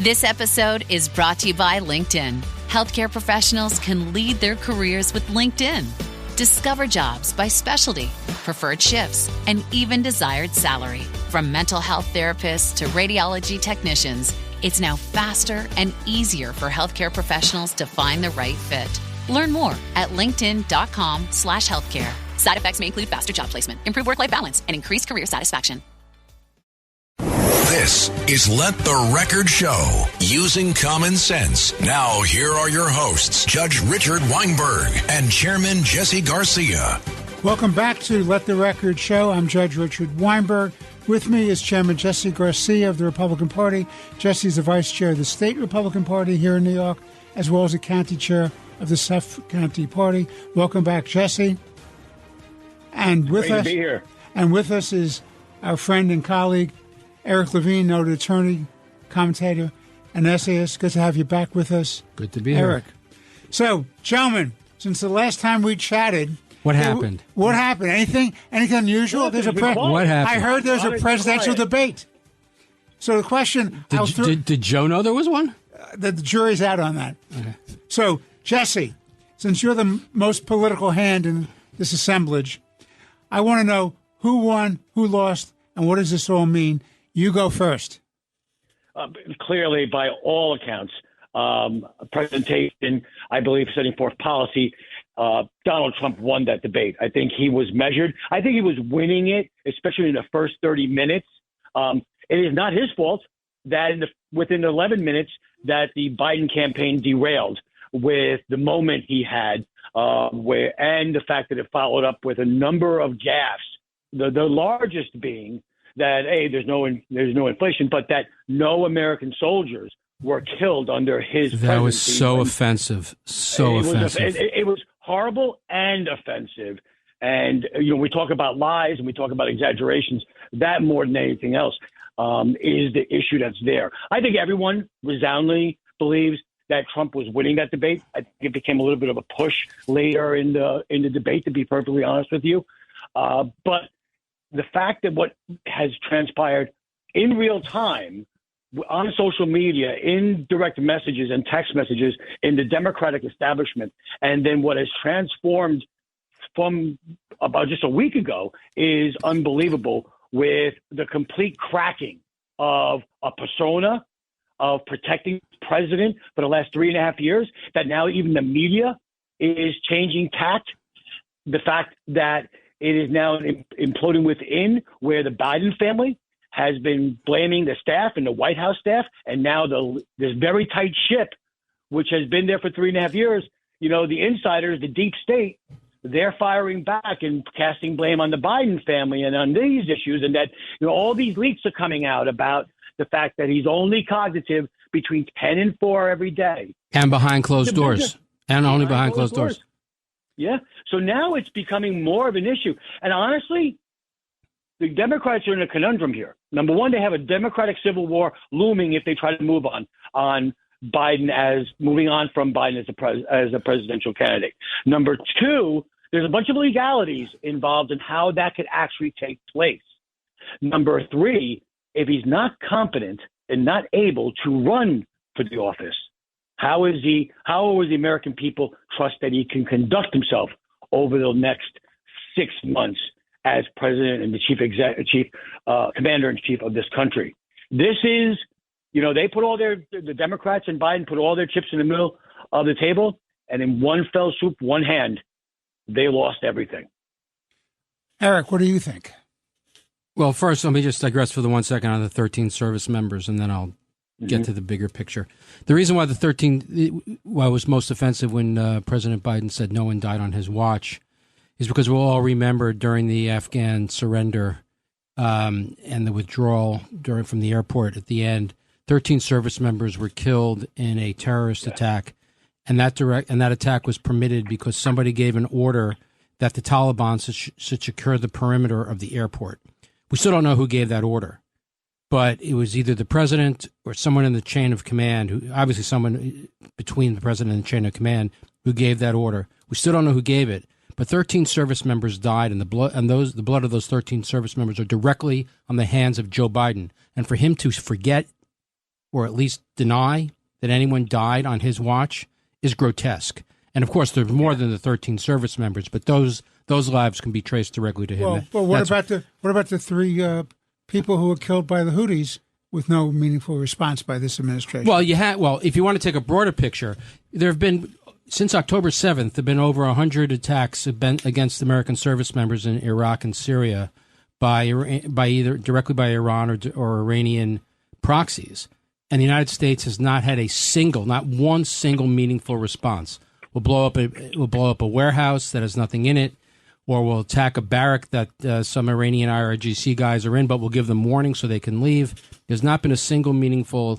This episode is brought to you by LinkedIn. Healthcare professionals can lead their careers with LinkedIn. Discover jobs by specialty, preferred shifts, and even desired salary. From mental health therapists to radiology technicians, it's now faster and easier for healthcare professionals to find the right fit. Learn more at linkedin.com/healthcare. Side effects may include faster job placement, improved work-life balance, and increased career satisfaction. This is Let the Record Show, using common sense. Now, here are your hosts, Judge Richard Weinberg and Chairman Jesse Garcia. Welcome back to Let the Record Show. I'm Judge Richard Weinberg. With me is Chairman Jesse Garcia of the Republican Party. Jesse's the Vice Chair of the State Republican Party here in New York, as well as the County Chair of the Suffolk County Party. Welcome back, Jesse. And with us, to be here. And with us is our friend and colleague, Eric Levine, noted attorney, commentator, and essayist. Good to have you back with us. Good to be Eric. here. So, gentlemen, since the last time we chatted, what happened? What happened? Anything unusual? What happened? I heard there's a presidential debate. So the question... Did Joe know there was one? The jury's out on that. Okay. So, Jesse, since you're the most political hand in this assemblage, I want to know who won, who lost, and what does this all mean? You go first. Clearly, by all accounts, presentation, I believe, setting forth policy, Donald Trump won that debate. I think he was measured. I think he was winning it, especially in the first 30 minutes. It is not his fault that within 11 minutes that the Biden campaign derailed with the moment he had, and the fact that it followed up with a number of gaffes, the largest being that, hey, there's no inflation, but that no American soldiers were killed under his presidency. That was so offensive. It was horrible and offensive. And, we talk about lies and we talk about exaggerations. That, more than anything else, is the issue that's there. I think everyone resoundingly believes that Trump was winning that debate. I think it became a little bit of a push later in the debate, to be perfectly honest with you. But the fact that what has transpired in real time on social media, in direct messages and text messages in the Democratic establishment, and then what has transformed from about just a week ago is unbelievable, with the complete cracking of a persona of protecting the president for the last 3.5 years, that now even the media is changing tact. The fact that it is now imploding within, where the Biden family has been blaming the staff and the White House staff, and now this very tight ship, which has been there for 3.5 years, the insiders, the deep state, they're firing back and casting blame on the Biden family and on these issues, and that all these leaks are coming out about the fact that he's only cognitive between 10 and 4 every day. And behind closed doors. And only behind closed doors. Yeah. So now it's becoming more of an issue. And honestly, the Democrats are in a conundrum here. Number one, they have a Democratic civil war looming if they try to move on Biden as a presidential candidate. Number two, there's a bunch of legalities involved in how that could actually take place. Number three, if he's not competent and not able to run for the office, how will the American people trust that he can conduct himself over the next 6 months as president and the chief commander-in-chief of this country? This is, they put the Democrats and Biden put all their chips in the middle of the table, and in one fell swoop, one hand, they lost everything. Eric, what do you think? Well, first, let me just digress for the 1 second on the 13 service members, and then I'll get to the bigger picture. The reason why why it was most offensive when President Biden said no one died on his watch is because we'll all remember during the Afghan surrender and the withdrawal from the airport at the end, 13 service members were killed in a terrorist attack, and that attack was permitted because somebody gave an order that the Taliban should secure the perimeter of the airport. We still don't know who gave that order, but it was either the president or someone in the chain of command, obviously someone between the president and the chain of command, who gave that order. We still don't know who gave it, but 13 service members died, and the blood of those 13 service members are directly on the hands of Joe Biden. And for him to forget or at least deny that anyone died on his watch is grotesque. And of course, there's more than the 13 service members, but those lives can be traced directly to him. Well, but what about the 3 people who were killed by the Houthis with no meaningful response by this administration? Well, if you want to take a broader picture, there have been, since October 7th, there have been over 100 attacks against American service members in Iraq and Syria by either directly by Iran or Iranian proxies. And the United States has not had not one single meaningful response. We'll blow up a warehouse that has nothing in it, or we'll attack a barrack that some Iranian IRGC guys are in, but we'll give them warning so they can leave. There's not been a single meaningful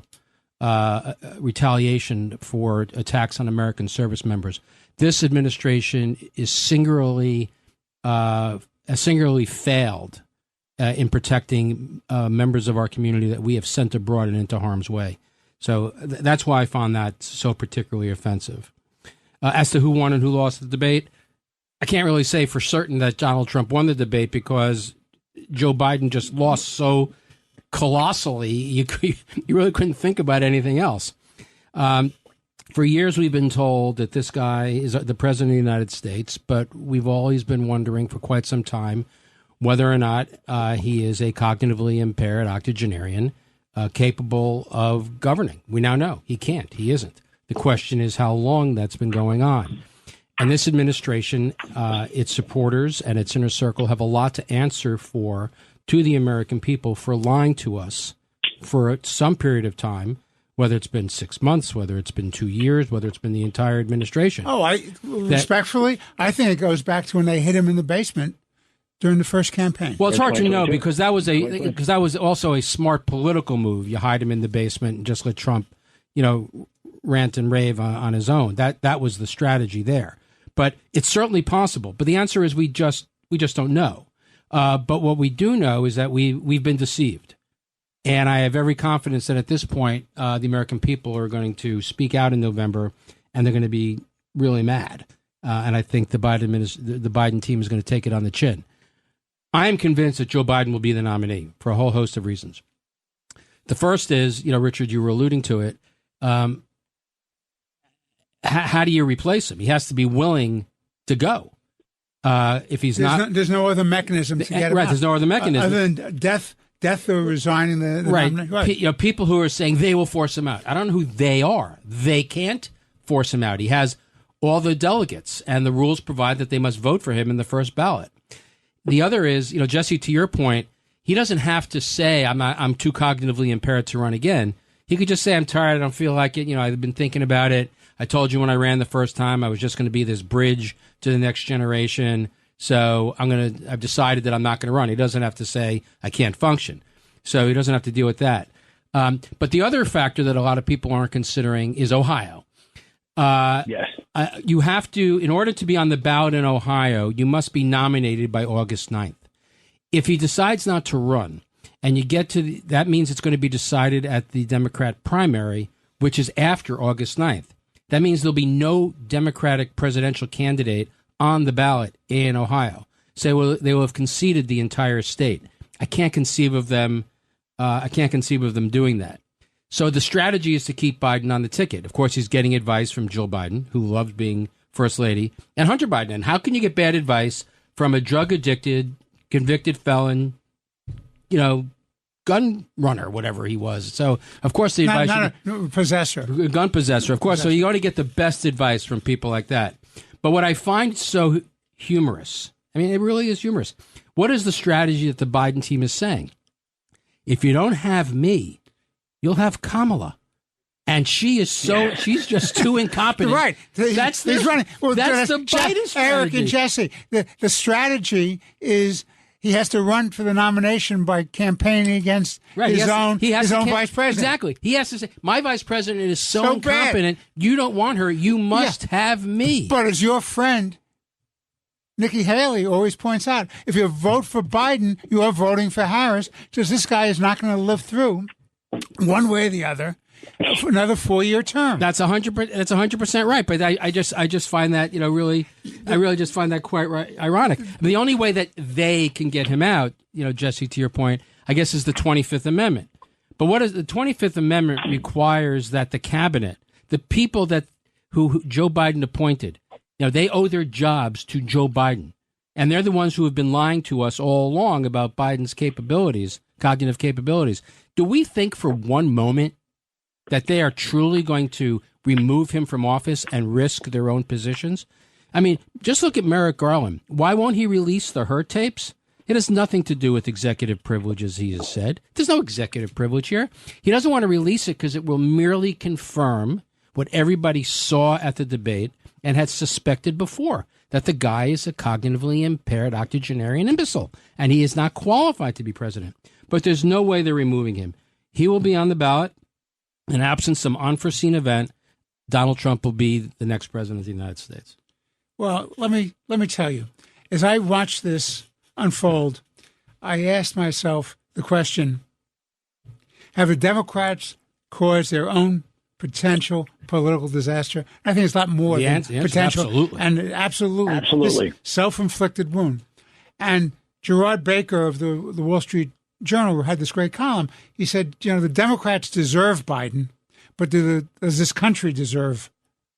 retaliation for attacks on American service members. This administration is singularly failed in protecting members of our community that we have sent abroad and into harm's way. So that's why I found that so particularly offensive. As to who won and who lost the debate, I can't really say for certain that Donald Trump won the debate because Joe Biden just lost so colossally. You really couldn't think about anything else. For years, we've been told that this guy is the president of the United States, but we've always been wondering for quite some time whether or not he is a cognitively impaired octogenarian capable of governing. We now know he can't. He isn't. The question is how long that's been going on. And this administration, its supporters and its inner circle have a lot to answer for to the American people for lying to us for some period of time, whether it's been 6 months, whether it's been 2 years, whether it's been the entire administration. Respectfully, I think it goes back to when they hit him in the basement during the first campaign. Well, it's hard to know because that was also a smart political move. You hide him in the basement and just let Trump, rant and rave on his own. That was the strategy there. But it's certainly possible. But the answer is we just don't know. But what we do know is that we've been deceived. And I have every confidence that at this point, the American people are going to speak out in November, and they're going to be really mad. And I think the Biden team is going to take it on the chin. I am convinced that Joe Biden will be the nominee for a whole host of reasons. The first is, Richard, you were alluding to it. How do you replace him? He has to be willing to go. If he's there's no other mechanism to get him out. There's no other mechanism other than death or resigning the right. People who are saying they will force him out. I don't know who they are. They can't force him out. He has all the delegates, and the rules provide that they must vote for him in the first ballot. The other is, Jesse, to your point, he doesn't have to say I'm too cognitively impaired to run again. He could just say I'm tired. I don't feel like it. I've been thinking about it. I told you when I ran the first time I was just going to be this bridge to the next generation. So I've decided that I'm not going to run. He doesn't have to say I can't function. So he doesn't have to deal with that. But the other factor that a lot of people aren't considering is Ohio. Yes. You have to, in order to be on the ballot in Ohio, you must be nominated by August 9th. If he decides not to run and you get to that means it's going to be decided at the Democrat primary, which is after August 9th. That means there'll be no Democratic presidential candidate on the ballot in Ohio. So they will have conceded the entire state. I can't conceive of them doing that. So the strategy is to keep Biden on the ticket. Of course, he's getting advice from Jill Biden, who loves being first lady, and Hunter Biden. And how can you get bad advice from a drug-addicted, convicted felon, gun runner, whatever he was? So, of course, the advice... Not a possessor. Gun possessor, of course. So you ought to get the best advice from people like that. But what I find so humorous, it really is humorous. What is the strategy that the Biden team is saying? If you don't have me, you'll have Kamala. And she's just too incompetent. Right. That's the Biden strategy. Eric and Jesse, the strategy is he has to run for the nomination by campaigning against his own vice president. Exactly. He has to say, my vice president is so incompetent, you don't want her, you must have me. But as your friend, Nikki Haley, always points out, if you vote for Biden, you are voting for Harris, because this guy is not going to live through, one way or the other, for another 4-year term. That's 100% right. But I just find that I really just find that quite ironic. The only way that they can get him out, Jesse, to your point, I guess, is the 25th Amendment. But what is the 25th Amendment requires that the cabinet, the people who Joe Biden appointed, they owe their jobs to Joe Biden. And they're the ones who have been lying to us all along about Biden's capabilities, cognitive capabilities. Do we think for one moment that they are truly going to remove him from office and risk their own positions? I mean, just look at Merrick Garland. Why won't he release the Hurt tapes? It has nothing to do with executive privileges, he has said. There's no executive privilege here. He doesn't want to release it because it will merely confirm what everybody saw at the debate and had suspected before, that the guy is a cognitively impaired octogenarian imbecile, and he is not qualified to be president. But there's no way they're removing him. He will be on the ballot. In absence of some unforeseen event, Donald Trump will be the next president of the United States. Well, let me tell you, as I watched this unfold, I asked myself the question, have the Democrats caused their own potential political disaster? I think it's a lot more than potential. Absolutely. This self-inflicted wound. And Gerard Baker of the Wall Street Journal had this great column. He said, the Democrats deserve Biden, but does this country deserve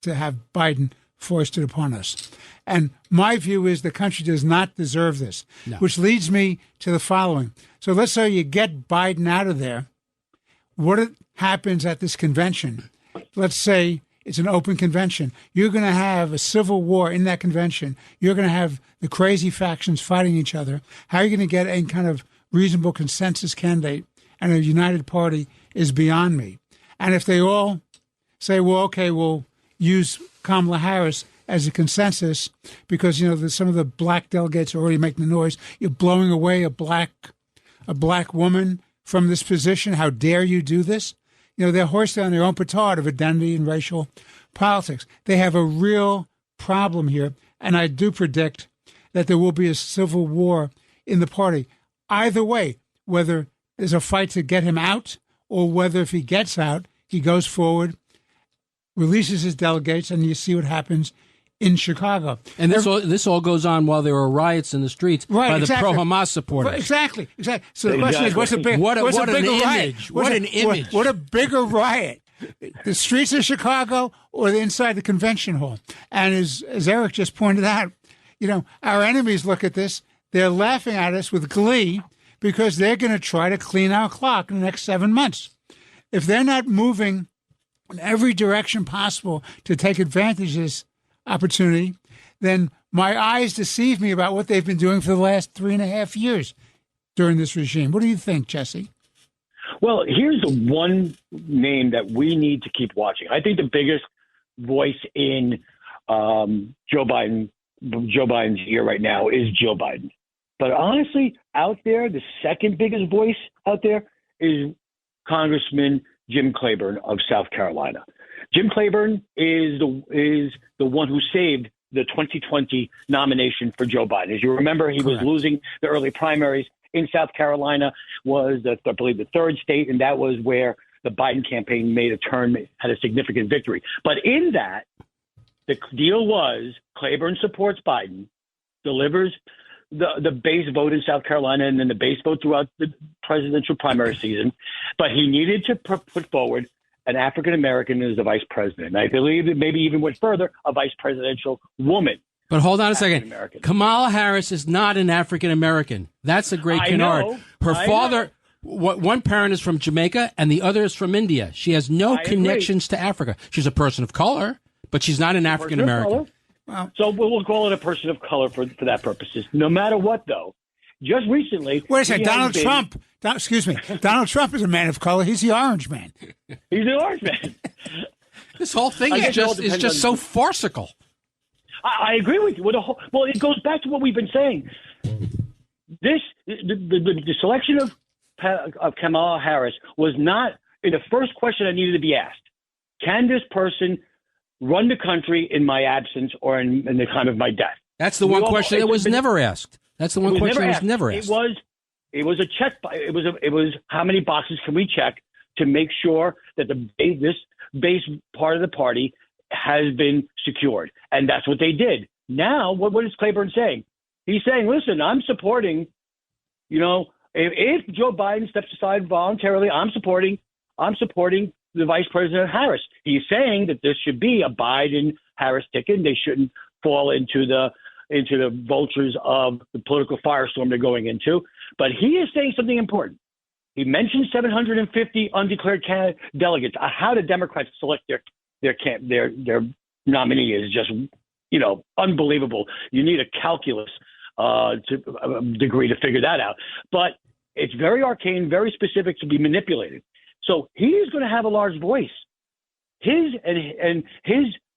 to have Biden foisted upon us? And my view is the country does not deserve this, which leads me to the following. So let's say you get Biden out of there. What happens at this convention? Let's say it's an open convention. You're going to have a civil war in that convention. You're going to have the crazy factions fighting each other. How are you going to get a kind of reasonable consensus candidate and a united party is beyond me. And if they all say, well, okay, we'll use Kamala Harris as a consensus because, some of the black delegates are already making the noise. You're blowing away a black woman from this position. How dare you do this? They're hoisted on their own petard of identity and racial politics. They have a real problem here. And I do predict that there will be a civil war in the party. Either way, whether there's a fight to get him out or whether if he gets out, he goes forward, releases his delegates, and you see what happens in Chicago. And this all goes on while there are riots in the streets by the pro-Hamas supporters. Exactly. So the question is, what's a bigger riot? What an image. What a bigger riot. The streets of Chicago or inside the convention hall. And as Eric just pointed out, our enemies look at this. They're laughing at us with glee because they're going to try to clean our clock in the next 7 months. If they're not moving in every direction possible to take advantage of this opportunity, then my eyes deceive me about what they've been doing for the last 3.5 years during this regime. What do you think, Jesse? Well, here's the one name that we need to keep watching. I think the biggest voice in Joe Biden's ear right now is Joe Biden. But honestly, out there, the second biggest voice out there is Congressman Jim Clyburn of South Carolina. Jim Clyburn is the one who saved the 2020 nomination for Joe Biden. As you remember, he was losing the early primaries in South Carolina, was, I believe, the third state, and that was where the Biden campaign made a turn, had a significant victory. But in that, the deal was Clyburn supports Biden, delivers the base vote in South Carolina and then the base vote throughout the presidential primary season. But he needed to put forward an African-American as the vice president. And I believe it maybe even went further, a vice presidential woman. But hold on a second. Kamala Harris is not an African-American. That's a great canard. Her father, one parent is from Jamaica and the other is from India. She has no connections to Africa. She's a person of color, but she's not an African-American. Wow. So we'll call it a person of color for that purposes. No matter what, though, just recently... Wait a second, Donald Trump is a man of color. He's the orange man. He's the orange man. This whole thing is just so farcical. I agree with you. Well, it goes back to what we've been saying. The selection of Kamala Harris was not in the first question I needed to be asked. Can this person run the country in my absence or in the time of my death? That's the one question that was never asked. That's the one question that was never asked. It was a check. It was how many boxes can we check to make sure that this base part of the party has been secured, and that's what they did. Now, what is Clyburn saying? He's saying, "Listen, I'm supporting, if Joe Biden steps aside voluntarily, I'm supporting the Vice President Harris. He's saying that this should be a Biden-Harris ticket, and they shouldn't fall into the vultures of the political firestorm they're going into. But he is saying something important. He mentioned 750 undeclared delegates. How the Democrats select their nominee is just, unbelievable. You need a calculus degree to figure that out. But it's very arcane, very specific to be manipulated. So he is going to have a large voice. His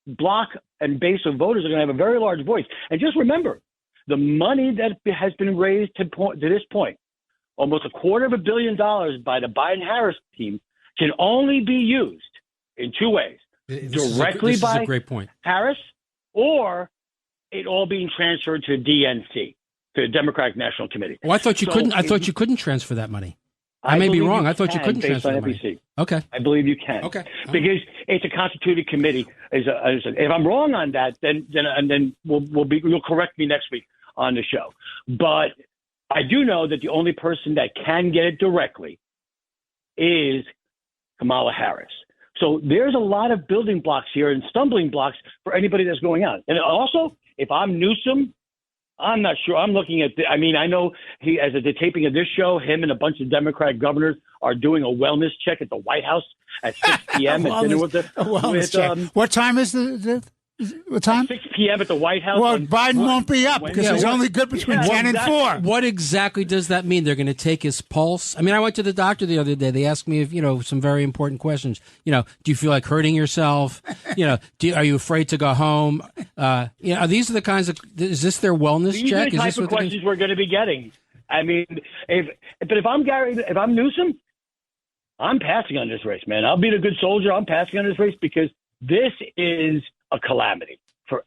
block and base of voters are going to have a very large voice. And just remember, the money that has been raised to this point, almost $250 million by the Biden-Harris team, can only be used in two ways: directly by a great point. Harris, or it all being transferred to DNC, to the Democratic National Committee. Well, I thought you couldn't. I thought you couldn't transfer that money. I may be wrong. I thought you couldn't transfer the money. Okay. I believe you can. Okay. Because it's a constituted committee. If I'm wrong on that, then you'll correct me next week on the show. But I do know that the only person that can get it directly is Kamala Harris. So there's a lot of building blocks here and stumbling blocks for anybody that's going out. And also, if I'm Newsom, I'm not sure. I'm looking at I know he, as the taping of this show, him and a bunch of Democratic governors are doing a wellness check at the White House at 6 p.m. What time is what time? 6 p.m. at the White House. Well, Biden won't be up because he's only good between 10 and 4. What exactly does that mean? They're going to take his pulse? I mean, I went to the doctor the other day. They asked me some very important questions. Do you feel like hurting yourself? Are you afraid to go home? These are the kinds of, is this their wellness check? These are the type of questions we're going to be getting. I mean, if I'm Newsom, I'm passing on this race, man. I'll be the good soldier. I'm passing on this race because this is a calamity for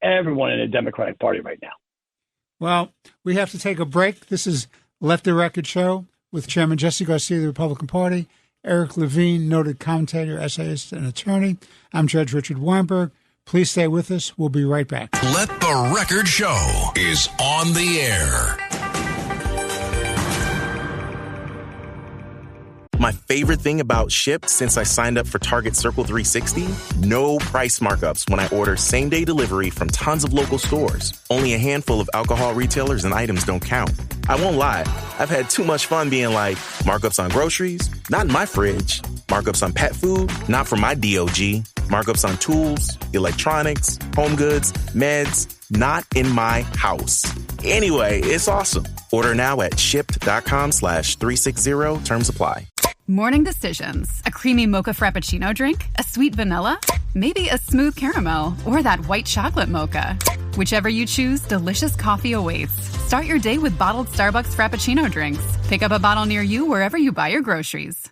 everyone in the Democratic Party right now. Well, we have to take a break. This is Let the Record Show with Chairman Jesse Garcia of the Republican Party, Eric Levine, noted commentator, essayist, and attorney. I'm Judge Richard Weinberg. Please stay with us. We'll be right back. Let the Record Show is on the air. My favorite thing about Shipt since I signed up for Target Circle 360? No price markups when I order same-day delivery from tons of local stores. Only a handful of alcohol retailers and items don't count. I won't lie, I've had too much fun being like, markups on groceries? Not in my fridge. Markups on pet food? Not for my DOG. Markups on tools, electronics, home goods, meds? Not in my house. Anyway, it's awesome. Order now at shipt.com/360. Terms apply. Morning decisions. A creamy mocha frappuccino drink? A sweet vanilla? Maybe a smooth caramel? Or that white chocolate mocha? Whichever you choose, delicious coffee awaits. Start your day with bottled Starbucks Frappuccino drinks. Pick up a bottle near you wherever you buy your groceries.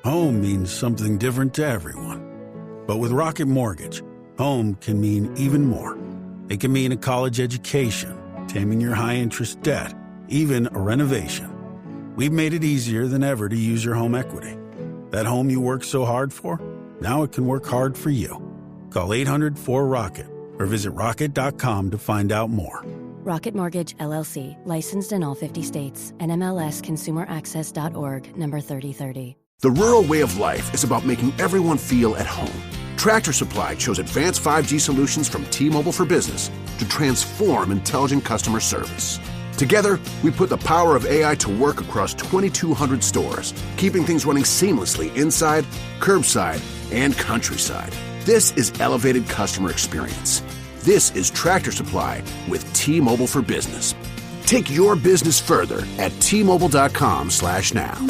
Home means something different to everyone. But with Rocket Mortgage, home can mean even more. It can mean a college education, taming your high-interest debt, even a renovation. We've made it easier than ever to use your home equity. That home you worked so hard for, now it can work hard for you. Call 800-4ROCKET or visit rocket.com to find out more. Rocket Mortgage, LLC. Licensed in all 50 states. NMLSConsumerAccess.org. Number 3030. The rural way of life is about making everyone feel at home. Tractor Supply chose advanced 5G solutions from T-Mobile for Business to transform intelligent customer service. Together, we put the power of AI to work across 2,200 stores, keeping things running seamlessly inside, curbside, and countryside. This is elevated customer experience. This is Tractor Supply with T-Mobile for Business. Take your business further at T-Mobile.com/now.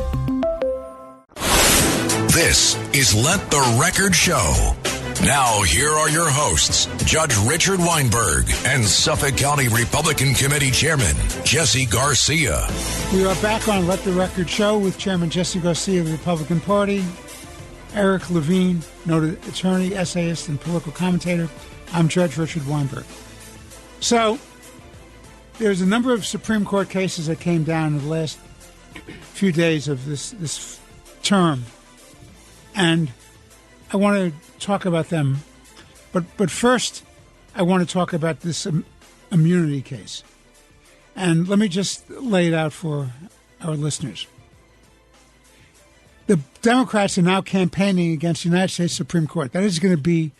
This is Let the Record Show. Now, here are your hosts, Judge Richard Weinberg and Suffolk County Republican Committee Chairman Jesse Garcia. We are back on Let the Record Show with Chairman Jesse Garcia of the Republican Party, Eric Levine, noted attorney, essayist, and political commentator. I'm Judge Richard Weinberg. So, there's a number of Supreme Court cases that came down in the last few days of this term, and I want to talk about them. But first, I want to talk about this immunity case. And let me just lay it out for our listeners. The Democrats are now campaigning against the United States Supreme Court. That is going to be,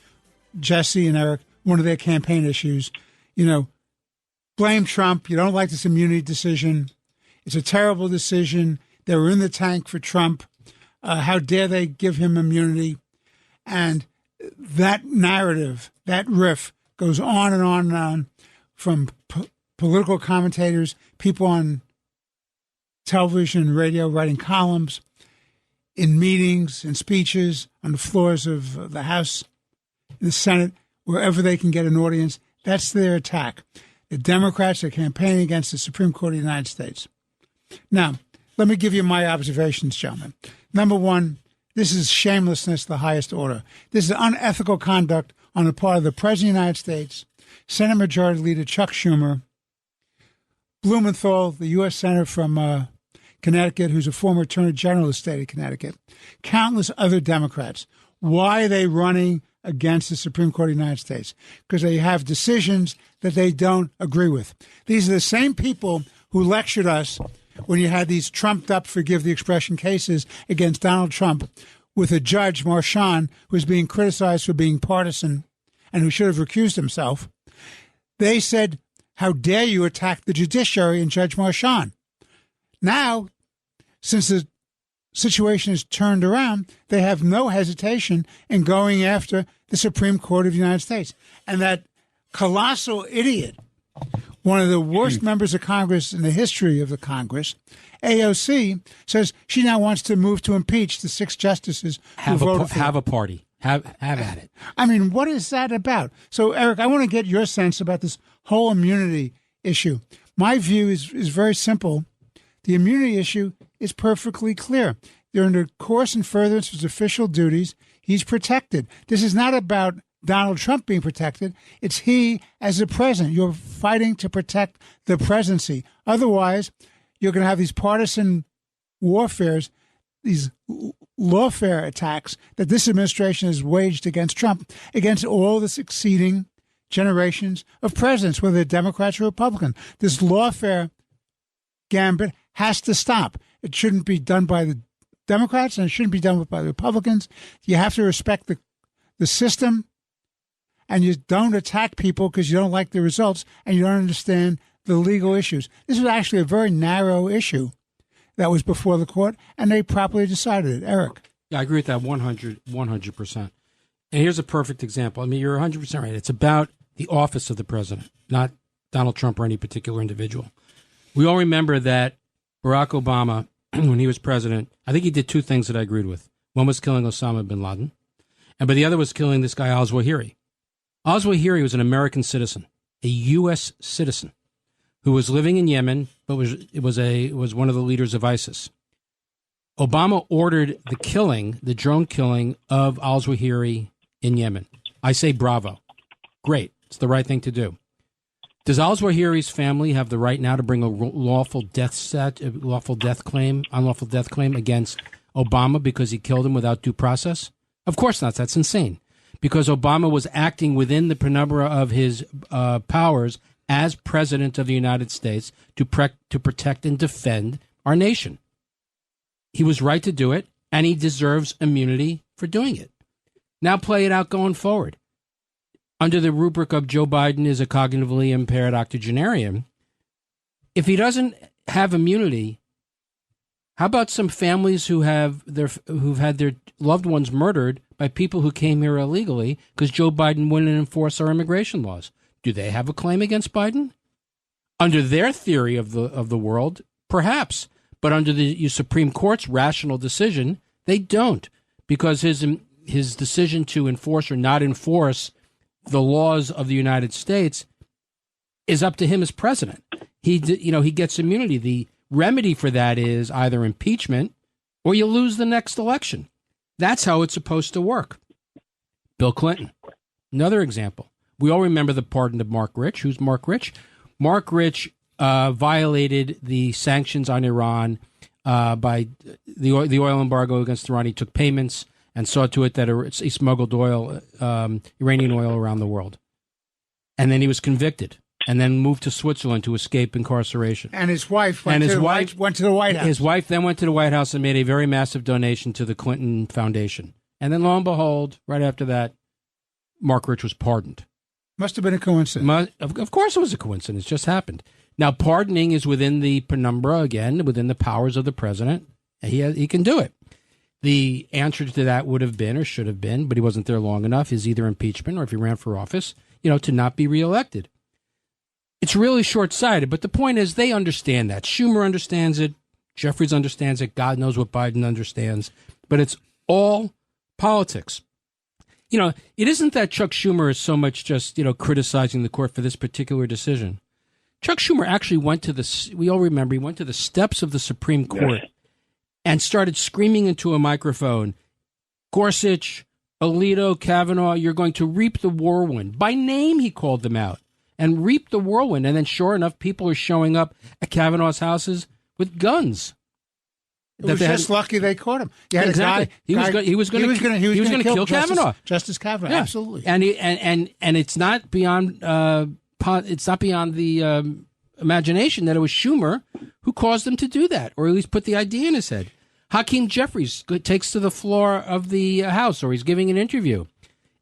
Jesse and Eric, one of their campaign issues. Blame Trump. You don't like this immunity decision. It's a terrible decision. They were in the tank for Trump. How dare they give him immunity? And that narrative, that riff, goes on and on and on from political commentators, people on television and radio writing columns, in meetings and speeches on the floors of the House, the Senate, wherever they can get an audience. That's their attack. The Democrats are campaigning against the Supreme Court of the United States. Now, let me give you my observations, gentlemen. Number one, this is shamelessness, the highest order. This is unethical conduct on the part of the President of the United States, Senate Majority Leader Chuck Schumer, Blumenthal, the U.S. Senator from Connecticut, who's a former Attorney General of the state of Connecticut, countless other Democrats. Why are they running against the Supreme Court of the United States? Because they have decisions that they don't agree with. These are the same people who lectured us when you had these trumped-up, forgive the expression, cases against Donald Trump with a judge, Marchand, who was being criticized for being partisan and who should have recused himself. They said, how dare you attack the judiciary and Judge Marchand? Now, since the situation is turned around, they have no hesitation in going after the Supreme Court of the United States. And that colossal idiot, one of the worst members of Congress in the history of the Congress, AOC, says she now wants to move to impeach the 6 justices who voted for have a party. Have at it. I mean, what is that about? So, Eric, I want to get your sense about this whole immunity issue. My view is very simple. The immunity issue is perfectly clear. During the course and furtherance of his official duties, he's protected. This is not about Donald Trump being protected. It's he as the president. You're fighting to protect the presidency. Otherwise, you're going to have these partisan warfares, these lawfare attacks that this administration has waged against Trump, against all the succeeding generations of presidents, whether they're Democrats or Republicans. This lawfare gambit has to stop. It shouldn't be done by the Democrats and it shouldn't be done by the Republicans. You have to respect the system, and you don't attack people because you don't like the results and you don't understand the legal issues. This was actually a very narrow issue that was before the court, and they properly decided it. Eric? Yeah, I agree with that 100%. And here's a perfect example. I mean, you're 100% right. It's about the office of the president, not Donald Trump or any particular individual. We all remember that Barack Obama, when he was president, I think he did 2 things that I agreed with. One was killing Osama bin Laden, but the other was killing this guy, al-Zawahiri. Al-Zawahiri was an American citizen, a U.S. citizen, who was living in Yemen, but was one of the leaders of ISIS. Obama ordered the drone killing of al-Zawahiri in Yemen. I say bravo. Great. It's the right thing to do. Does al-Zawahiri's family have the right now to bring a unlawful death claim against Obama because he killed him without due process? Of course not. That's insane. Because Obama was acting within the penumbra of his powers as president of the United States to protect and defend our nation. He was right to do it, and he deserves immunity for doing it. Now play it out going forward. Under the rubric of Joe Biden is a cognitively impaired octogenarian, if he doesn't have immunity, how about some families who've had their loved ones murdered by people who came here illegally because Joe Biden wouldn't enforce our immigration laws? Do they have a claim against Biden? Under their theory of the world, perhaps. But under the Supreme Court's rational decision, they don't, because his decision to enforce or not enforce the laws of the United States is up to him as president. He gets immunity. The remedy for that is either impeachment or you lose the next election. That's how it's supposed to work. Bill Clinton, another example. We all remember the pardon of Mark Rich. Who's Mark Rich? Mark Rich violated the sanctions on Iran by the oil embargo against Iran. He took payments and saw to it that he smuggled Iranian oil around the world. And then he was convicted. and then moved to Switzerland to escape incarceration. And his wife went to the White House. His wife then went to the White House and made a very massive donation to the Clinton Foundation. And then, lo and behold, right after that, Mark Rich was pardoned. Must have been a coincidence. Of course it was a coincidence. It just happened. Now, pardoning is within the penumbra, again, within the powers of the president. He can do it. The answer to that would have been, or should have been, but he wasn't there long enough, is either impeachment or if he ran for office, to not be reelected. It's really short-sighted, but the point is they understand that. Schumer understands it. Jeffries understands it. God knows what Biden understands. But it's all politics. It isn't that Chuck Schumer is so much just, criticizing the court for this particular decision. Chuck Schumer actually went to we all remember, he went to the steps of the Supreme Court and started screaming into a microphone, Gorsuch, Alito, Kavanaugh, you're going to reap the whirlwind. By name, he called them out. And reap the whirlwind. And then sure enough, people are showing up at Kavanaugh's houses with guns. It was just lucky they caught him. Exactly. He was going to kill Kavanaugh. Justice Kavanaugh, absolutely. And it's not beyond the imagination that it was Schumer who caused them to do that, or at least put the idea in his head. Hakeem Jeffries takes to the floor of the House, or he's giving an interview,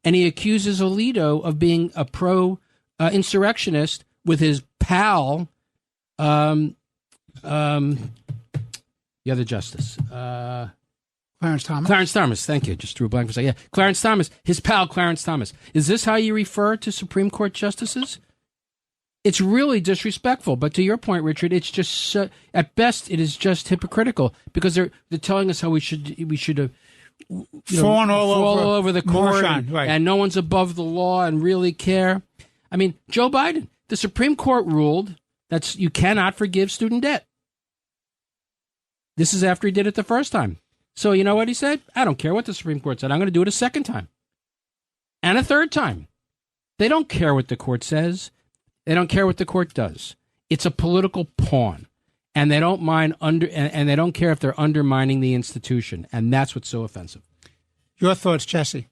and he accuses Alito of being a insurrectionist with his pal, the other justice, Clarence Thomas. Clarence Thomas, thank you. Just drew a blank for a second. Yeah, Clarence Thomas, his pal Clarence Thomas. Is this how you refer to Supreme Court justices? It's really disrespectful. But to your point, Richard, it's just at best it is just hypocritical because they're telling us how we should have fall all over the court, right. And no one's above the law and really care. I mean, Joe Biden, the Supreme Court ruled that you cannot forgive student debt. This is after he did it the first time. So you know what he said? I don't care what the Supreme Court said. I'm going to do it a second time and a third time. They don't care what the court says. They don't care what the court does. It's a political pawn, and they don't mind and they don't care if they're undermining the institution, and that's what's so offensive. Your thoughts, Jesse?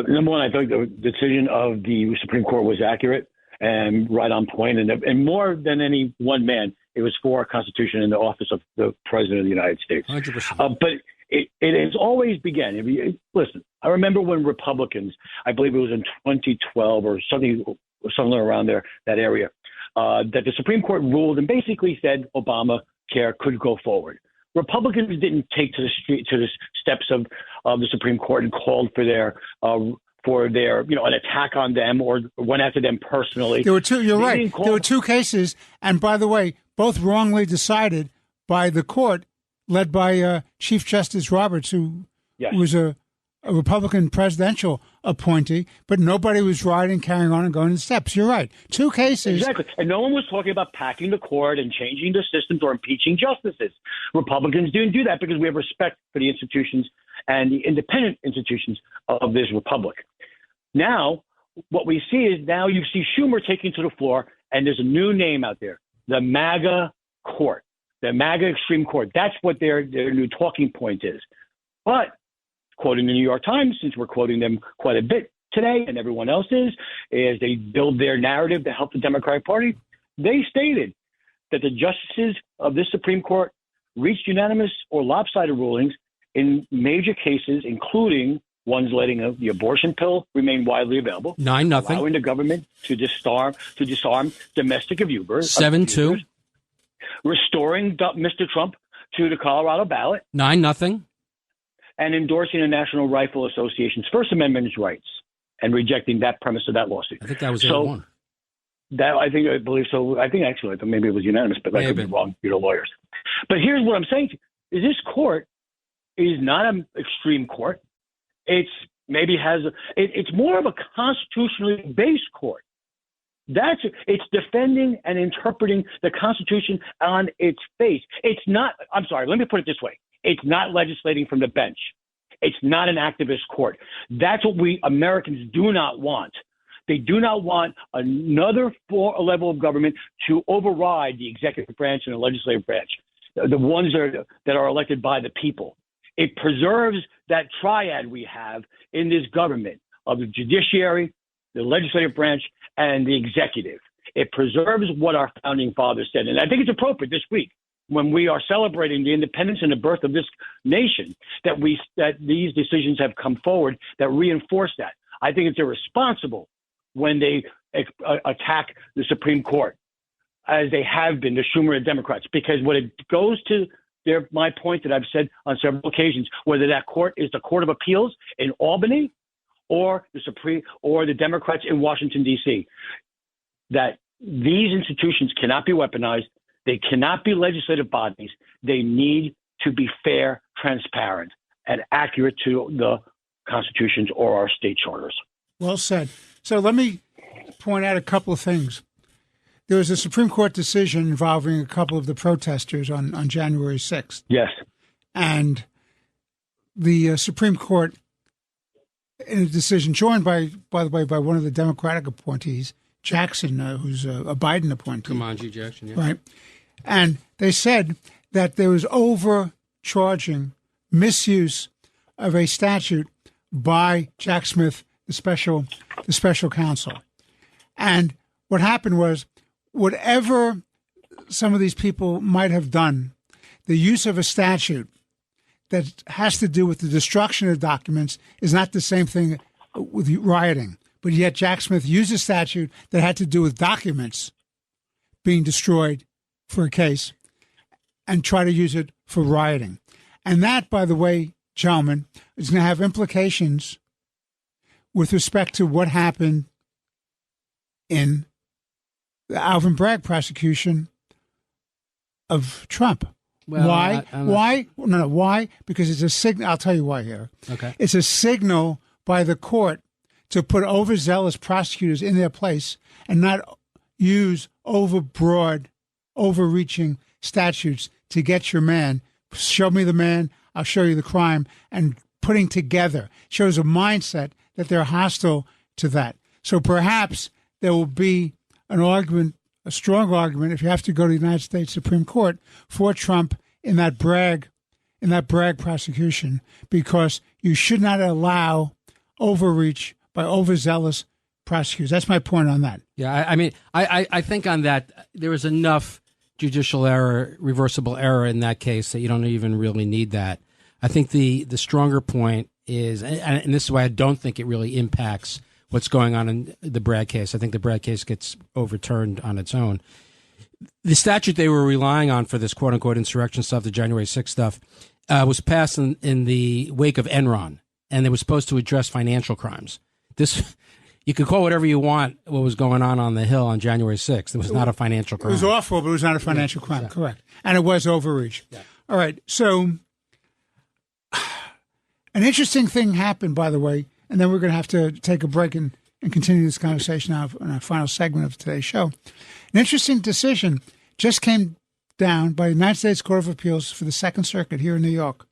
Number one, I think the decision of the Supreme Court was accurate and right on point, and more than any one man, it was for our Constitution and the office of the President of the United States. 100%. But it has always begun. Listen, I remember when Republicans, I believe it was in 2012 or somewhere around there, that area, that the Supreme Court ruled and basically said Obamacare could go forward. Republicans didn't take to the steps of the Supreme Court and called for their an attack on them or went after them personally. There were two. You're right. There were two cases, and by the way, both wrongly decided by the court, led by Chief Justice Roberts, who was a Republican presidential appointee, but nobody was riding, carrying on, and going the steps. You're right. Two cases. Exactly. And no one was talking about packing the court and changing the systems or impeaching justices. Republicans didn't do that because we have respect for the institutions and the independent institutions of this republic. Now, what we see is now you see Schumer taking to the floor, and there's a new name out there, the MAGA court, the MAGA Extreme Court. That's what their new talking point is. But quoting the New York Times, since we're quoting them quite a bit today, and everyone else is they build their narrative to help the Democratic Party. They stated that the justices of this Supreme Court reached unanimous or lopsided rulings in major cases, including ones letting the abortion pill remain widely available, 9-0, allowing the government to disarm domestic abusers, 7-2, restoring Mr. Trump to the Colorado ballot, 9-0. And endorsing the National Rifle Association's First Amendment rights and rejecting that premise of that lawsuit. I think that was 8-1. I believe so. I think maybe it was unanimous, but I could be wrong. You're the lawyers. But here's what I'm saying to you, is this court is not an extreme court. It's more of a constitutionally based court. It's defending and interpreting the Constitution on its face. It's not, I'm sorry, let me put it this way. It's not legislating from the bench. It's not an activist court. That's what we Americans do not want. They do not want another level of government to override the executive branch and the legislative branch, the ones that are elected by the people. It preserves that triad we have in this government of the judiciary, the legislative branch, and the executive. It preserves what our founding fathers said. And I think it's appropriate this week, when we are celebrating the independence and the birth of this nation, that these decisions have come forward that reinforce that. I think it's irresponsible when they attack the Supreme Court, as they have been, the Schumer and Democrats, because when it goes to my point that I've said on several occasions, whether that court is the Court of Appeals in Albany or the Supreme or the Democrats in Washington, D.C., that these institutions cannot be weaponized. They cannot be legislative bodies. They need to be fair, transparent, and accurate to the constitutions or our state charters. Well said. So let me point out a couple of things. There was a Supreme Court decision involving a couple of the protesters on January 6th. Yes. And the Supreme Court, in a decision joined, by the way, by one of the Democratic appointees, Jackson, who's a Biden appointee. Jumanji Jackson, yeah. Right. And they said that there was overcharging, misuse of a statute by Jack Smith, the special counsel. And what happened was, whatever some of these people might have done, the use of a statute that has to do with the destruction of documents is not the same thing with rioting. But yet Jack Smith used a statute that had to do with documents being destroyed for a case and try to use it for rioting. And that, by the way, gentlemen, is going to have implications with respect to what happened in the Alvin Bragg prosecution of Trump. Well, why? Why? No. Why? Because it's a signal. I'll tell you why here. Okay. It's a signal by the court to put overzealous prosecutors in their place and not use overbroad, overreaching statutes to get your man. Show me the man, I'll show you the crime. And putting together shows a mindset that they're hostile to that. So perhaps there will be an argument, a strong argument, if you have to go to the United States Supreme Court, for Trump in that Bragg prosecution, because you should not allow overreach by overzealous prosecutors. That's my point on that. Yeah, I mean, I think on that there was enough judicial error, reversible error in that case that you don't even really need that. I think the stronger point is, and this is why I don't think it really impacts what's going on in the Bragg case. I think the Bragg case gets overturned on its own. The statute they were relying on for this quote-unquote insurrection stuff, the January 6th stuff, was passed in the wake of Enron, and it was supposed to address financial crimes. This, you could call whatever you want what was going on the Hill on January 6th. It was not a financial crime. It was awful, but it was not a financial crime. Exactly. Correct. And it was overreach. Yeah. All right. So an interesting thing happened, by the way, and then we're going to have to take a break and continue this conversation now in our final segment of today's show. An interesting decision just came down by the United States Court of Appeals for the Second Circuit here in New York.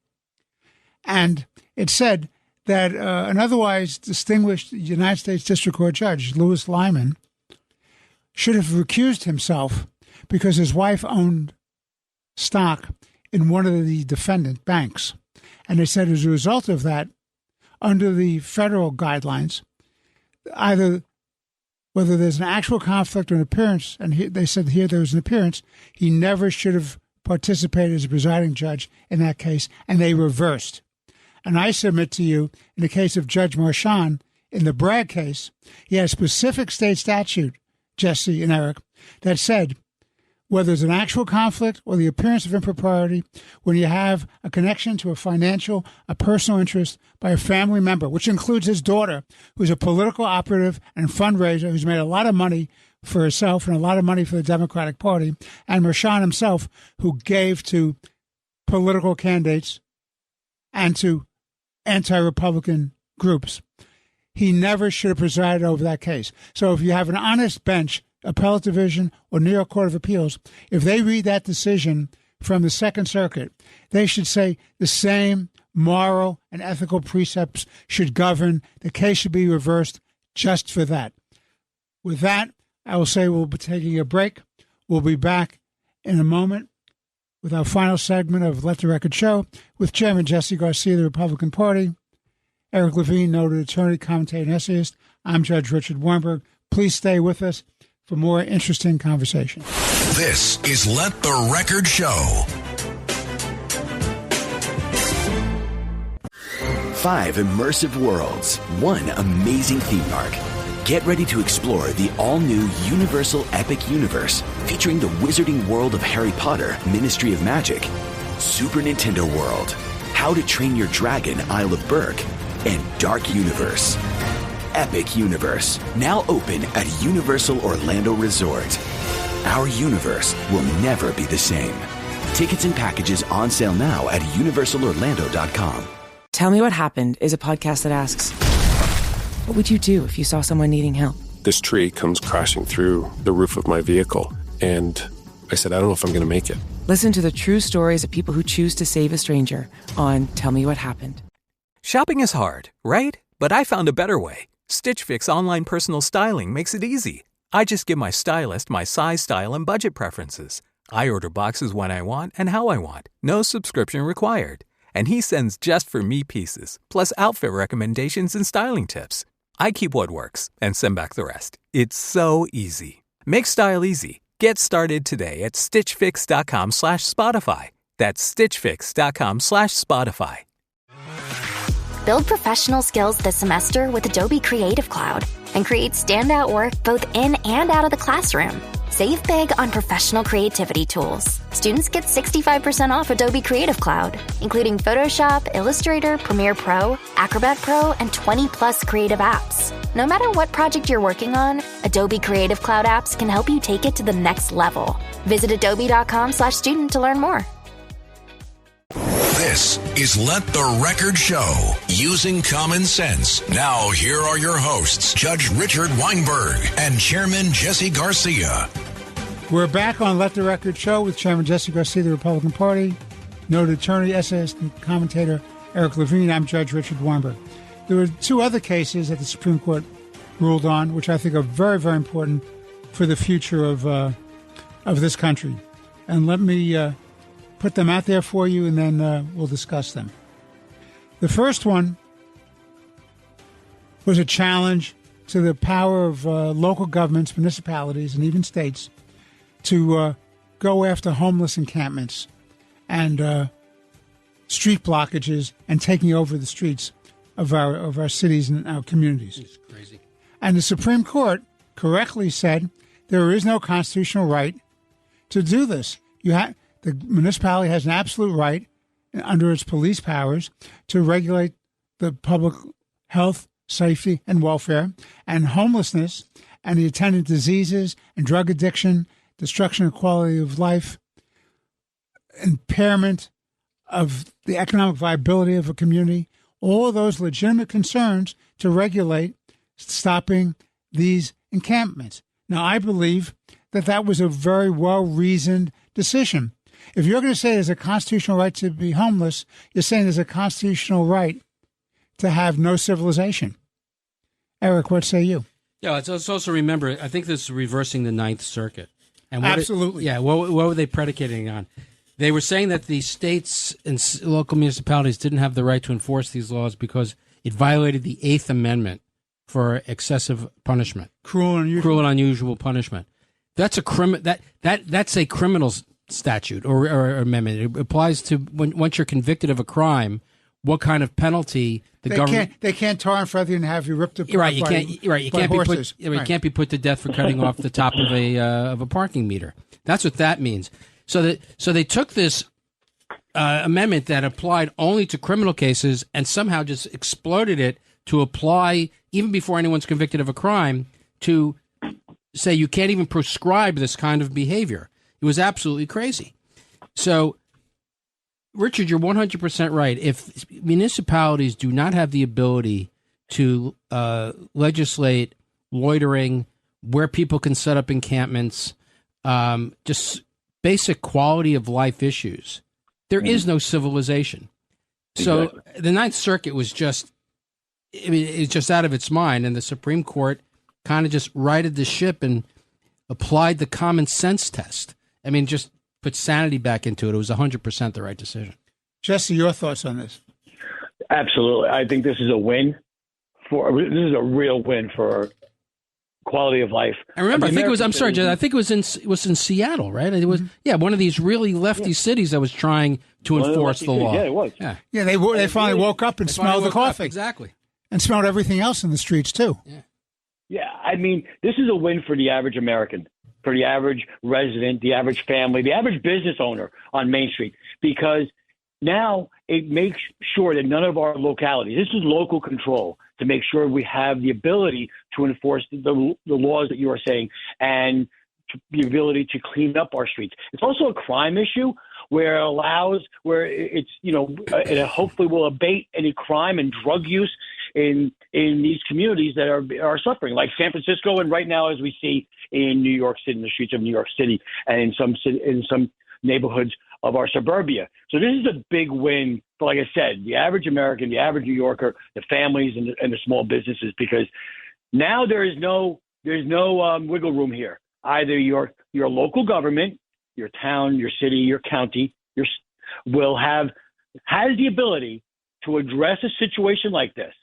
And it said that an otherwise distinguished United States District Court judge, Louis Lyman, should have recused himself because his wife owned stock in one of the defendant banks. And they said as a result of that, under the federal guidelines, either whether there's an actual conflict or an appearance, and they said here there was an appearance, he never should have participated as a presiding judge in that case, and they reversed. And I submit to you, in the case of Judge Marchand, in the Bragg case, he had a specific state statute, Jesse and Eric, that said whether there's an actual conflict or the appearance of impropriety, when you have a connection to a personal interest by a family member, which includes his daughter, who's a political operative and fundraiser, who's made a lot of money for herself and a lot of money for the Democratic Party, and Marchand himself, who gave to political candidates and to anti-Republican groups. He never should have presided over that case. So if you have an honest bench, Appellate Division or New York Court of Appeals, if they read that decision from the Second Circuit, they should say the same moral and ethical precepts should govern. The case should be reversed just for that. With that, I will say we'll be taking a break. We'll be back in a moment with our final segment of Let the Record Show with Chairman Jesse Garcia of the Republican Party, Eric Levine, noted attorney, commentator, and essayist. I'm Judge Richard Weinberg. Please stay with us. for more interesting conversation. This is Let the Record Show. 5 immersive worlds, 1 amazing theme park. Get ready to explore the all-new Universal Epic Universe, featuring the wizarding world of Harry Potter, Ministry of Magic, Super Nintendo World, How to Train Your Dragon, Isle of Berk, and Dark Universe. Epic Universe, now open at Universal Orlando Resort. Our universe will never be the same. Tickets and packages on sale now at universalorlando.com. Tell Me What Happened is a podcast that asks, what would you do if you saw someone needing help? This tree comes crashing through the roof of my vehicle, and I said, I don't know if I'm going to make it. Listen to the true stories of people who choose to save a stranger on Tell Me What Happened. Shopping is hard, right? But I found a better way. Stitch Fix online personal styling makes it easy. I just give my stylist my size, style, and budget preferences. I order boxes when I want and how I want. No subscription required. And he sends just for me pieces, plus outfit recommendations and styling tips. I keep what works and send back the rest. It's so easy. Make style easy. Get started today at stitchfix.com/Spotify. That's stitchfix.com/Spotify. Build professional skills this semester with Adobe Creative Cloud and create standout work both in and out of the classroom. Save big on professional creativity tools. Students get 65% off Adobe Creative Cloud, including Photoshop, Illustrator, Premiere Pro, Acrobat Pro, and 20+ creative apps. No matter what project you're working on, Adobe Creative Cloud apps can help you take it to the next level. Visit adobe.com/student to learn more. This is Let the Record Show, using common sense. Now, here are your hosts, Judge Richard Weinberg and Chairman Jesse Garcia. We're back on Let the Record Show with Chairman Jesse Garcia, the Republican Party, noted attorney, essayist, and commentator Eric Levine. I'm Judge Richard Weinberg. There were 2 other cases that the Supreme Court ruled on, which I think are very, very important for the future of this country. And let me put them out there for you, and then we'll discuss them. The first one was a challenge to the power of local governments, municipalities, and even states to go after homeless encampments and street blockages and taking over the streets of our cities and our communities. It's crazy. And the Supreme Court correctly said there is no constitutional right to do this. The municipality has an absolute right, under its police powers, to regulate the public health, safety, and welfare, and homelessness, and the attendant diseases, and drug addiction, destruction of quality of life, impairment of the economic viability of a community, all of those legitimate concerns to regulate stopping these encampments. Now, I believe that was a very well-reasoned decision. If you're going to say there's a constitutional right to be homeless, you're saying there's a constitutional right to have no civilization. Eric, what say you? Yeah, let's also remember, I think this is reversing the Ninth Circuit. And Absolutely. What were they predicating on? They were saying that the states and local municipalities didn't have the right to enforce these laws because it violated the Eighth Amendment for excessive punishment. Cruel and unusual punishment. That's a that's a criminal statute or amendment. It applies to once you're convicted of a crime, what kind of penalty they can't tar and feather and have you ripped apart. You can't be put to death for cutting off the top of a parking meter. That's what that means. So they took this amendment that applied only to criminal cases and somehow just exploded it to apply even before anyone's convicted of a crime, to say you can't even prescribe this kind of behavior. It was absolutely crazy. So, Richard, you're 100% right. If municipalities do not have the ability to legislate loitering, where people can set up encampments, just basic quality of life issues, there is no civilization. So exactly. The Ninth Circuit was it's just out of its mind, and the Supreme Court kind of just righted the ship and applied the common sense test. I mean, just put sanity back into it. It was 100% the right decision. Jesse, your thoughts on this? Absolutely. I think this is a win. This is a real win for quality of life. I remember. I think it was. I'm sorry, citizens, Jed, I think it was in Seattle, right? It was. Yeah, one of these really lefty cities that was trying to enforce the law. Yeah, it was. Yeah, they finally woke up and smelled the coffee. Exactly. And smelled everything else in the streets too. Yeah, I mean, this is a win for the average American, for the average resident, the average family, the average business owner on Main Street, because now it makes sure that none of our localities, this is local control, to make sure we have the ability to enforce the laws that you are saying and the ability to clean up our streets. It's also a crime issue where it's, it hopefully will abate any crime and drug use in these communities that are suffering, like San Francisco, and right now, as we see in New York City, in the streets of New York City, and in some neighborhoods of our suburbia. So this is a big win for, like I said, the average American, the average New Yorker, the families, and the small businesses, because now there's no wiggle room here. Either your local government, your town, your city, your county, has the ability to address a situation like this.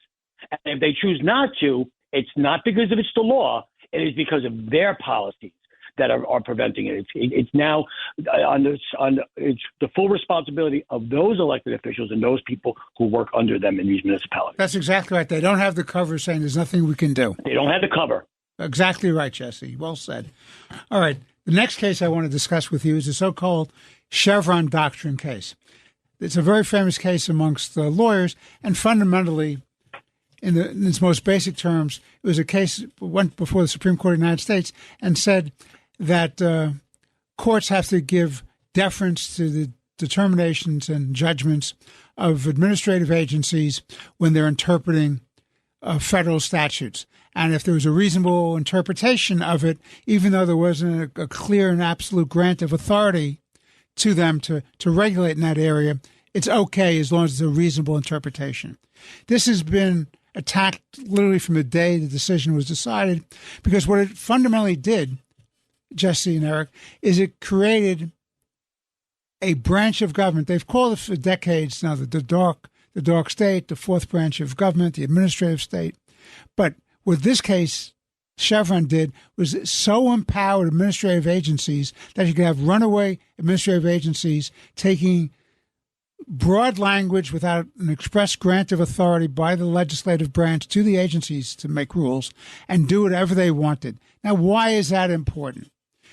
And if they choose not to, it's not because it's the law. It is because of their policies that are preventing it. It's now it's the full responsibility of those elected officials and those people who work under them in these municipalities. That's exactly right. They don't have the cover saying there's nothing we can do. They don't have the cover. Exactly right, Jesse. Well said. All right. The next case I want to discuss with you is the so-called Chevron doctrine case. It's a very famous case amongst the lawyers, and fundamentally, in its most basic terms, it was a case that went before the Supreme Court of the United States and said that courts have to give deference to the determinations and judgments of administrative agencies when they're interpreting federal statutes. And if there was a reasonable interpretation of it, even though there wasn't a clear and absolute grant of authority to them to regulate in that area, it's okay as long as it's a reasonable interpretation. This has been attacked literally from the day the decision was decided, because what it fundamentally did, Jesse and Eric, is it created a branch of government. They've called it for decades now the dark state, the fourth branch of government, the administrative state. But what this case, Chevron, did was so empowered administrative agencies that you could have runaway administrative agencies taking broad language without an express grant of authority by the legislative branch to the agencies to make rules and do whatever they wanted. Now, why is that important?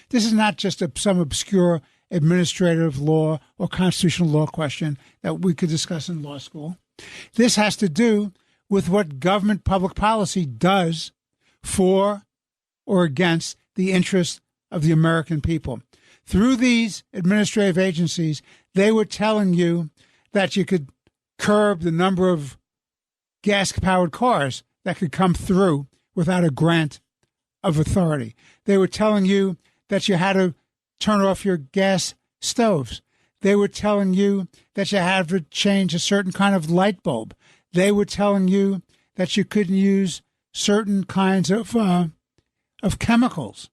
This is not just some obscure administrative law or constitutional law question that we could discuss in law school. This has to do with what government public policy does for or against the interests of the American people. Through these administrative agencies, they were telling you that you could curb the number of gas-powered cars that could come through without a grant of authority. They were telling you that you had to turn off your gas stoves. They were telling you that you had to change a certain kind of light bulb. They were telling you that you couldn't use certain kinds of chemicals,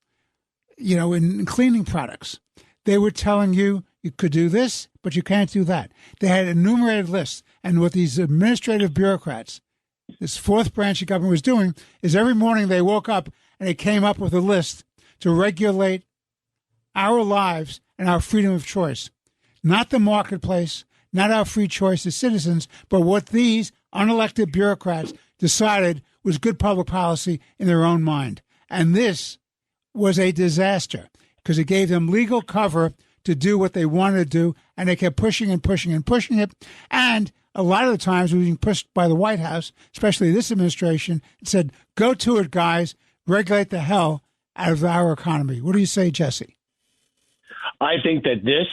in cleaning products. They were telling you you could do this, but you can't do that. They had enumerated lists. And what these administrative bureaucrats, this fourth branch of government, was doing is every morning they woke up and they came up with a list to regulate our lives and our freedom of choice. Not the marketplace, not our free choice as citizens, but what these unelected bureaucrats decided was good public policy in their own mind. And this was a disaster because it gave them legal cover to do what they wanted to do, and they kept pushing and pushing and pushing it. And a lot of the times it was being pushed by the White House, especially this administration, and said, go to it, guys, regulate the hell out of our economy. What do you say, Jesse? I think that this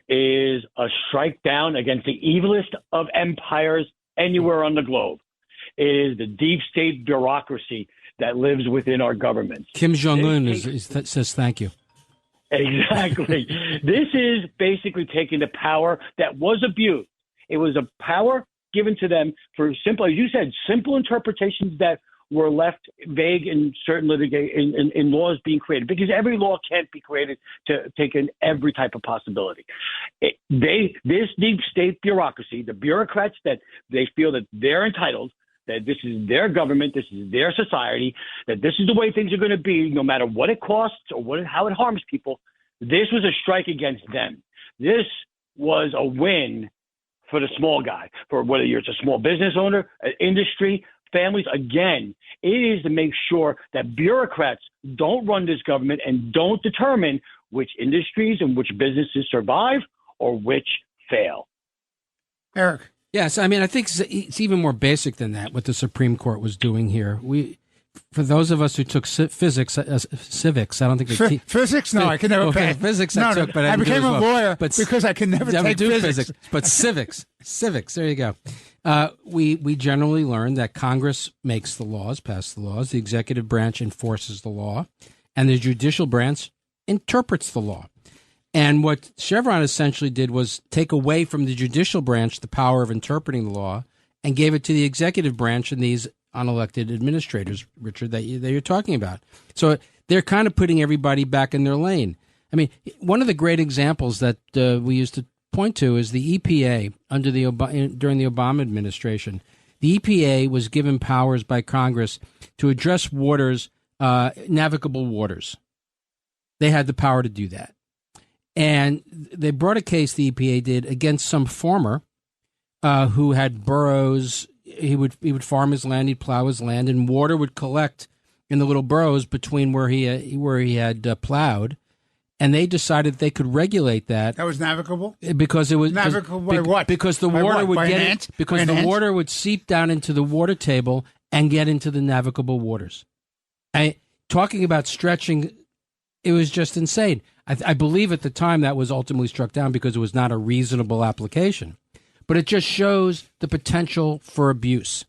is a strike down against the evilest of empires anywhere on the globe. It is the deep state bureaucracy that lives within our government. Kim Jong-un says thank you. Exactly. This is basically taking the power that was abused. It was a power given to them for simple, as you said, simple interpretations that were left vague in certain in laws being created, because every law can't be created to take in every type of possibility. This deep state bureaucracy, the bureaucrats that they feel that they're entitled that this is their government, this is their society, that this is the way things are going to be, no matter what it costs or how it harms people. This was a strike against them. This was a win for the small guy, for whether you're a small business owner, industry, families. Again, it is to make sure that bureaucrats don't run this government and don't determine which industries and which businesses survive or which fail. Eric. Yes, I mean, I think it's even more basic than that, what the Supreme Court was doing here. For those of us who took civics, I don't think they physics. No, I can never pass. Physics I took, but I became a lawyer because I can never take physics. But civics. There you go. We generally learn that Congress makes the laws, passes the laws, the executive branch enforces the law, and the judicial branch interprets the law. And what Chevron essentially did was take away from the judicial branch the power of interpreting the law and gave it to the executive branch and these unelected administrators, Richard, that you're talking about. So they're kind of putting everybody back in their lane. I mean, one of the great examples that we used to point to is the EPA during the Obama administration. The EPA was given powers by Congress to address waters, navigable waters. They had the power to do that. And they brought a case, the EPA did, against some farmer who had burrows. He would farm his land, he'd plow his land, and water would collect in the little burrows between where he had plowed. And they decided they could regulate that. That was navigable? Because it was navigable by what? Because the water would seep down into the water table and get into the navigable waters. Talking about stretching, it was just insane. I believe at the time that was ultimately struck down because it was not a reasonable application. But it just shows the potential for abuse.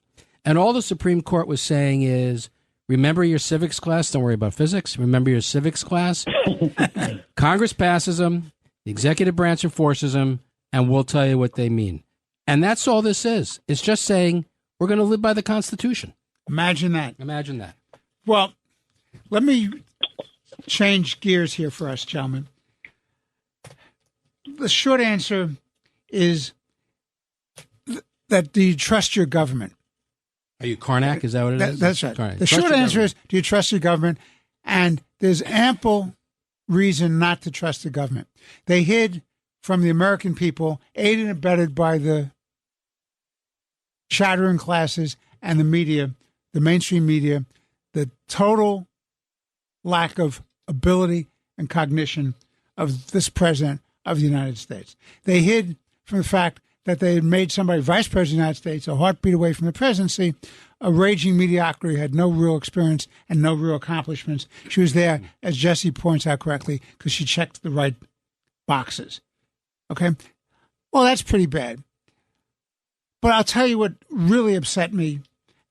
And all the Supreme Court was saying is, remember your civics class. Don't worry about physics. Remember your civics class. Congress passes them, the executive branch enforces them, and we'll tell you what they mean. And that's all this is. It's just saying we're going to live by the Constitution. Imagine that. Well, let me change gears here for us, gentlemen. The short answer is that do you trust your government? Are you Karnak? Is that what it is? That's right. Karnak. The short answer is, do you trust your government? And there's ample reason not to trust the government. They hid from the American people, aided and abetted by the chattering classes and the media, the mainstream media, the total lack of ability and cognition of this president of the United States. They hid from the fact that they had made somebody vice president of the United States a heartbeat away from the presidency, a raging mediocrity, had no real experience and no real accomplishments. She was there, as Jesse points out correctly, because she checked the right boxes. Okay? Well, that's pretty bad. But I'll tell you what really upset me,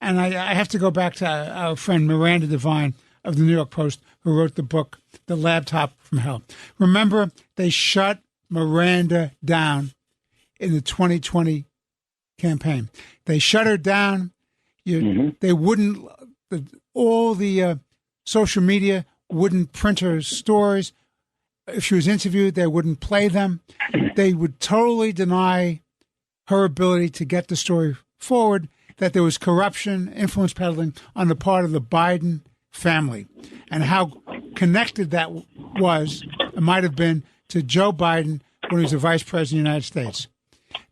and I have to go back to our friend Miranda Devine of the New York Post, who wrote the book, The Laptop from Hell. Remember, they shut Miranda down in the 2020 campaign. They shut her down. They wouldn't, all the social media wouldn't print her stories. If she was interviewed, they wouldn't play them. They would totally deny her ability to get the story forward, that there was corruption, influence peddling on the part of the Biden family, and how connected that was, it might have been, to Joe Biden when he was the vice president of the United States.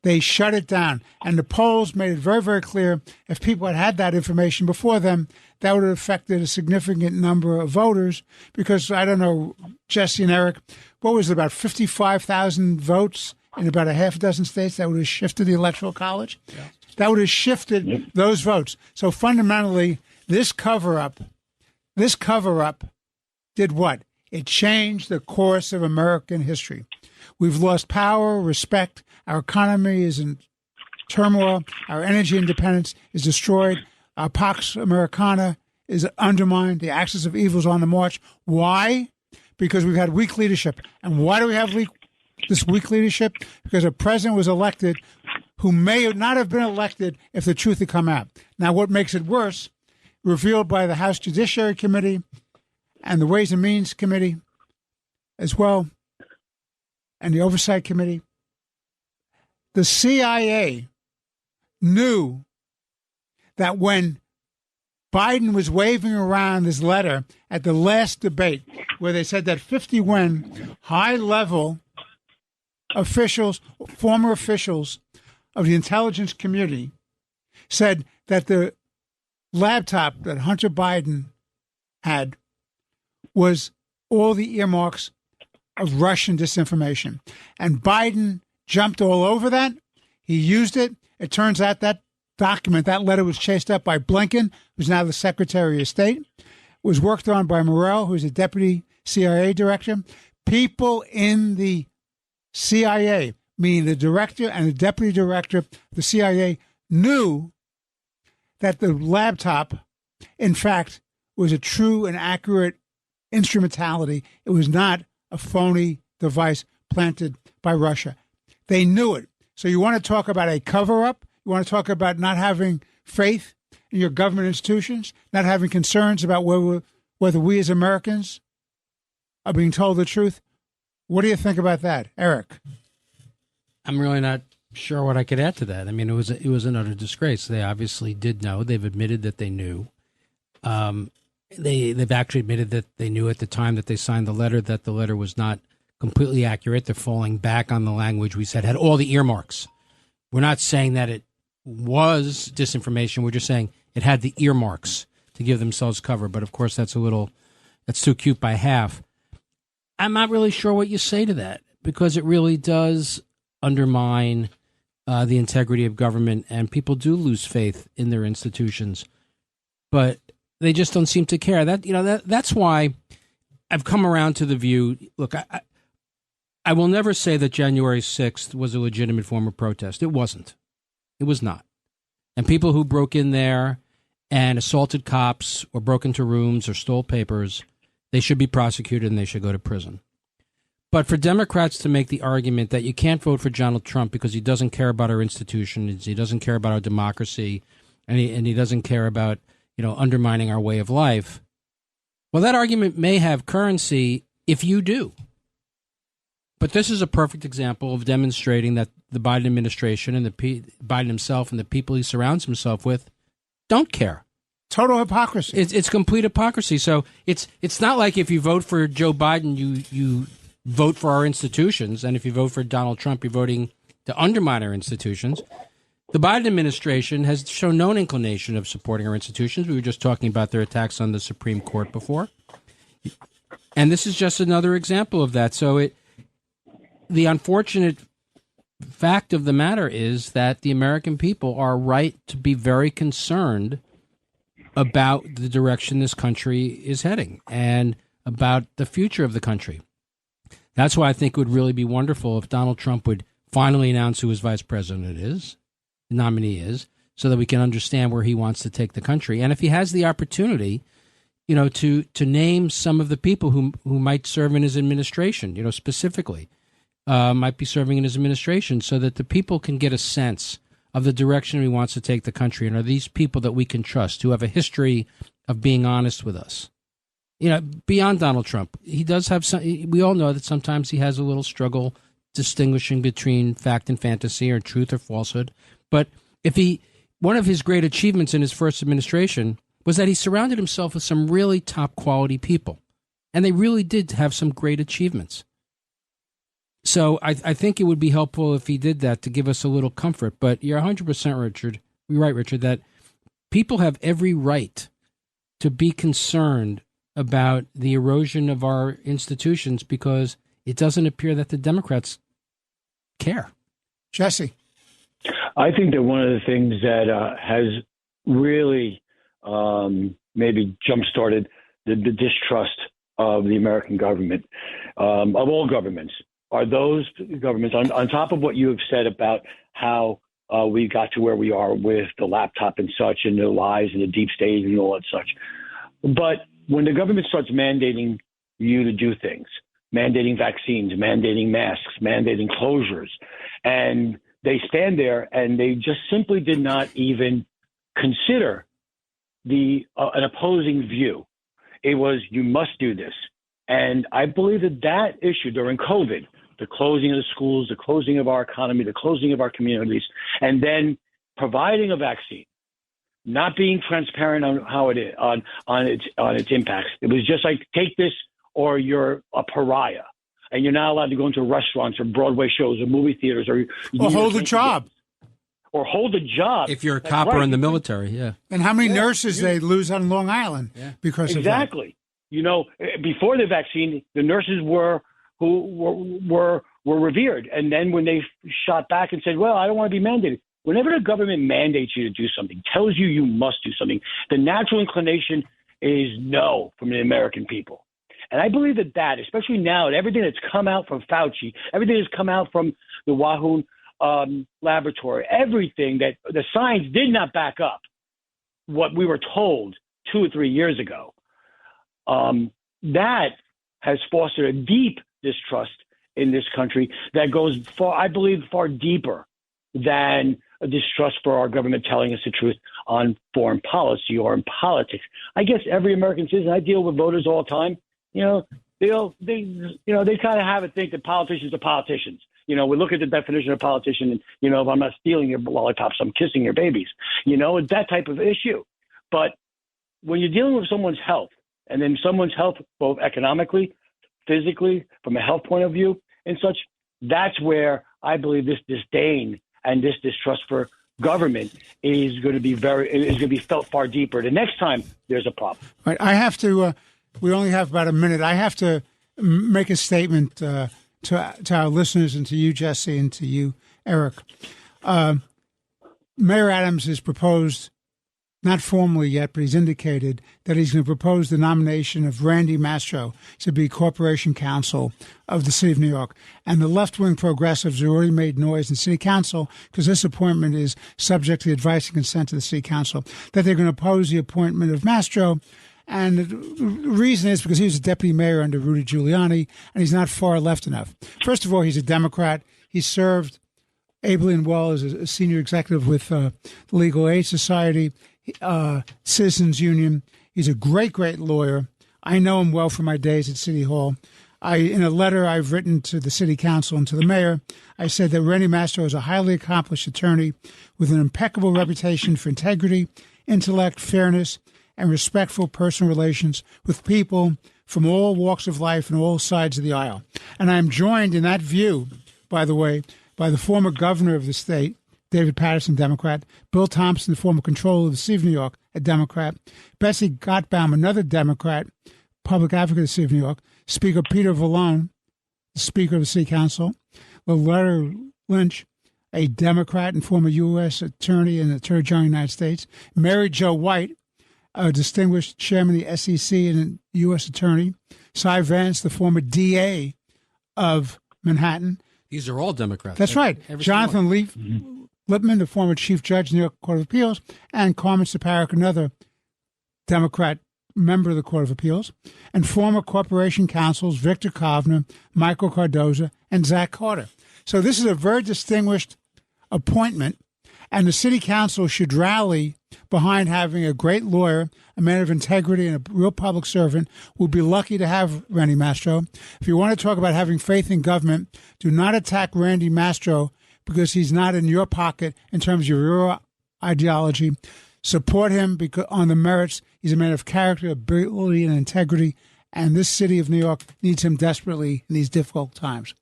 They shut it down. And the polls made it very, very clear if people had had that information before them, that would have affected a significant number of voters because, I don't know, Jesse and Eric, what was it, about 55,000 votes in about a half a dozen states that would have shifted the Electoral College? Yeah. That would have shifted those votes. So fundamentally, this cover-up did what? It changed the course of American history. We've lost power, respect. Our economy is in turmoil. Our energy independence is destroyed. Our Pax Americana is undermined. The axis of evil is on the march. Why? Because we've had weak leadership. And why do we have this weak leadership? Because a president was elected who may not have been elected if the truth had come out. Now, what makes it worse, revealed by the House Judiciary Committee and the Ways and Means Committee as well, and the Oversight Committee, the CIA knew that when Biden was waving around this letter at the last debate, where they said that 51 high-level officials, former officials of the intelligence community, said that the laptop that Hunter Biden had was all the earmarks of Russian disinformation. And Biden jumped all over that. He used it. It turns out that document, that letter, was chased up by Blinken, who's now the Secretary of State. It was worked on by Morell, who's a deputy CIA director. People in the CIA, meaning the director and the deputy director of the CIA, knew that the laptop, in fact, was a true and accurate instrumentality. It was not a phony device planted by Russia. They knew it. So you want to talk about a cover-up? You want to talk about not having faith in your government institutions, not having concerns about whether we as Americans are being told the truth? What do you think about that, Eric? I'm really not sure what I could add to that. I mean, it was an utter disgrace. They obviously did know. They've admitted that they knew. They've actually admitted that they knew at the time that they signed the letter that the letter was not completely accurate. They're falling back on the language we said had all the earmarks. We're not saying that it was disinformation. We're just saying it had the earmarks to give themselves cover. But of course, that's too cute by half. I'm not really sure what you say to that, because it really does undermine the integrity of government, and people do lose faith in their institutions. But they just don't seem to care. That's why I've come around to the view. Look, I will never say that January 6th was a legitimate form of protest. It wasn't. It was not. And people who broke in there and assaulted cops or broke into rooms or stole papers, they should be prosecuted and they should go to prison. But for Democrats to make the argument that you can't vote for Donald Trump because he doesn't care about our institutions, he doesn't care about our democracy, and he doesn't care about undermining our way of life, well, that argument may have currency if you do. But this is a perfect example of demonstrating that the Biden administration and Biden himself and the people he surrounds himself with don't care. Total hypocrisy. It's complete hypocrisy. So it's not like if you vote for Joe Biden, you vote for our institutions, and if you vote for Donald Trump, you're voting to undermine our institutions. The Biden administration has shown no inclination of supporting our institutions. We were just talking about their attacks on the Supreme Court before. And this is just another example of that. So the unfortunate fact of the matter is that the American people are right to be very concerned about the direction this country is heading and about the future of the country. That's why I think it would really be wonderful if Donald Trump would finally announce who his vice president is, the nominee is, so that we can understand where he wants to take the country. And if he has the opportunity, to name some of the people who might serve in his administration, specifically, might be serving in his administration, so that the people can get a sense of the direction he wants to take the country. And are these people that we can trust, who have a history of being honest with us? Beyond Donald Trump, he does have some. We all know that sometimes he has a little struggle distinguishing between fact and fantasy, or truth or falsehood. But one of his great achievements in his first administration was that he surrounded himself with some really top quality people, and they really did have some great achievements. So I think it would be helpful if he did that to give us a little comfort. But you're 100% Richard. You're right, Richard, that people have every right to be concerned about the erosion of our institutions, because it doesn't appear that the Democrats care. Jesse. I think that one of the things that has really maybe jump-started the distrust of the American government, of all governments, are those governments, on top of what you have said about how we got to where we are with the laptop and such, and the lies and the deep state and all that such. But when the government starts mandating you to do things, mandating vaccines, mandating masks, mandating closures, and they stand there and they just simply did not even consider an opposing view. It was, you must do this. And I believe that issue during COVID, the closing of the schools, the closing of our economy, the closing of our communities, and then providing a vaccine, not being transparent on how it is, on its impacts. It was just like, take this or you're a pariah, and you're not allowed to go into restaurants or Broadway shows or movie theaters or hold a job. Or hold a job. If you're a cop or in the military, yeah. And how many nurses they lose on Long Island because of that. Exactly. You know, before the vaccine, the nurses were revered. And then when they shot back and said, well, I don't want to be mandated. Whenever the government mandates you to do something, tells you you must do something, the natural inclination is no from the American people. And I believe that, especially now, everything that's come out from Fauci, everything that's come out from the Wahoo laboratory, everything that the science did not back up what we were told 2 or 3 years ago, that has fostered a deep distrust in this country that goes far, I believe, far deeper than a distrust for our government telling us the truth on foreign policy or in politics. I guess every American citizen, I deal with voters all the time, they kind of have it think that politicians are politicians. We look at the definition of politician and, if I'm not stealing your lollipops, I'm kissing your babies. It's that type of issue. But when you're dealing with someone's health, and then someone's health, both economically, physically, from a health point of view and such, that's where I believe this disdain and this distrust for government is going to be felt far deeper the next time there's a problem. Right. I have to, we only have about a minute. I have to make a statement to our listeners and to you, Jesse, and to you, Eric. Mayor Adams has proposed, not formally yet, but he's indicated that he's going to propose the nomination of Randy Mastro to be Corporation Counsel of the City of New York. And the left-wing progressives have already made noise in City Council, because this appointment is subject to the advice and consent of the City Council, that they're going to oppose the appointment of Mastro. And the reason is because he was a deputy mayor under Rudy Giuliani, and he's not far left enough. First of all, he's a Democrat. He served ably and well as a senior executive with the Legal Aid Society, Citizens Union. He's a great, great lawyer. I know him well from my days at City Hall. In a letter I've written to the City Council and to the mayor, I said that Randy Mastro is a highly accomplished attorney with an impeccable reputation for integrity, intellect, fairness, and respectful personal relations with people from all walks of life and all sides of the aisle. And I'm joined in that view, by the way, by the former governor of the state, David Paterson, Democrat, Bill Thompson, the former controller of the City of New York, a Democrat, Betsy Gottbaum, another Democrat, public advocate of the City of New York, Speaker Peter Vallone, the Speaker of the City Council, Loretta Lynch, a Democrat and former U.S. Attorney and Attorney General of the United States, Mary Jo White, a distinguished chairman of the SEC and a U.S. Attorney, Cy Vance, the former DA of Manhattan. These are all Democrats. That's right. Jonathan Lippman, the former Chief Judge of the New York Court of Appeals, and Carmen Separak, another Democrat member of the Court of Appeals, and former corporation counsels Victor Kovner, Michael Cardoza, and Zach Carter. So this is a very distinguished appointment, and the City Council should rally behind having a great lawyer, a man of integrity, and a real public servant. We'll be lucky to have Randy Mastro. If you want to talk about having faith in government, do not attack Randy Mastro because he's not in your pocket in terms of your ideology. Support him because on the merits. He's a man of character, ability, and integrity, and this city of New York needs him desperately in these difficult times.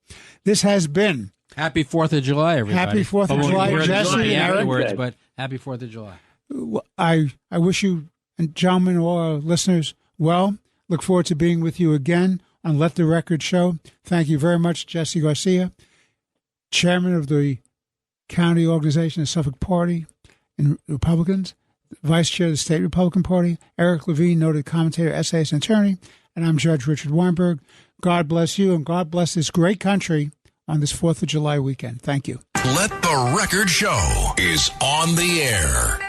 This has been Happy 4th of July, everybody. Happy 4th of July, Jesse and afterwards, but happy 4th of July. I wish you, and gentlemen, all our listeners, well. Look forward to being with you again on Let the Record Show. Thank you very much, Jesse Garcia, chairman of the county organization, the Suffolk Party and Republicans, vice chair of the state Republican Party, Eric Levine, noted commentator, essayist, and attorney, and I'm Judge Richard Weinberg. God bless you, and God bless this great country on this 4th of July weekend. Thank you. Let the Record Show is on the air.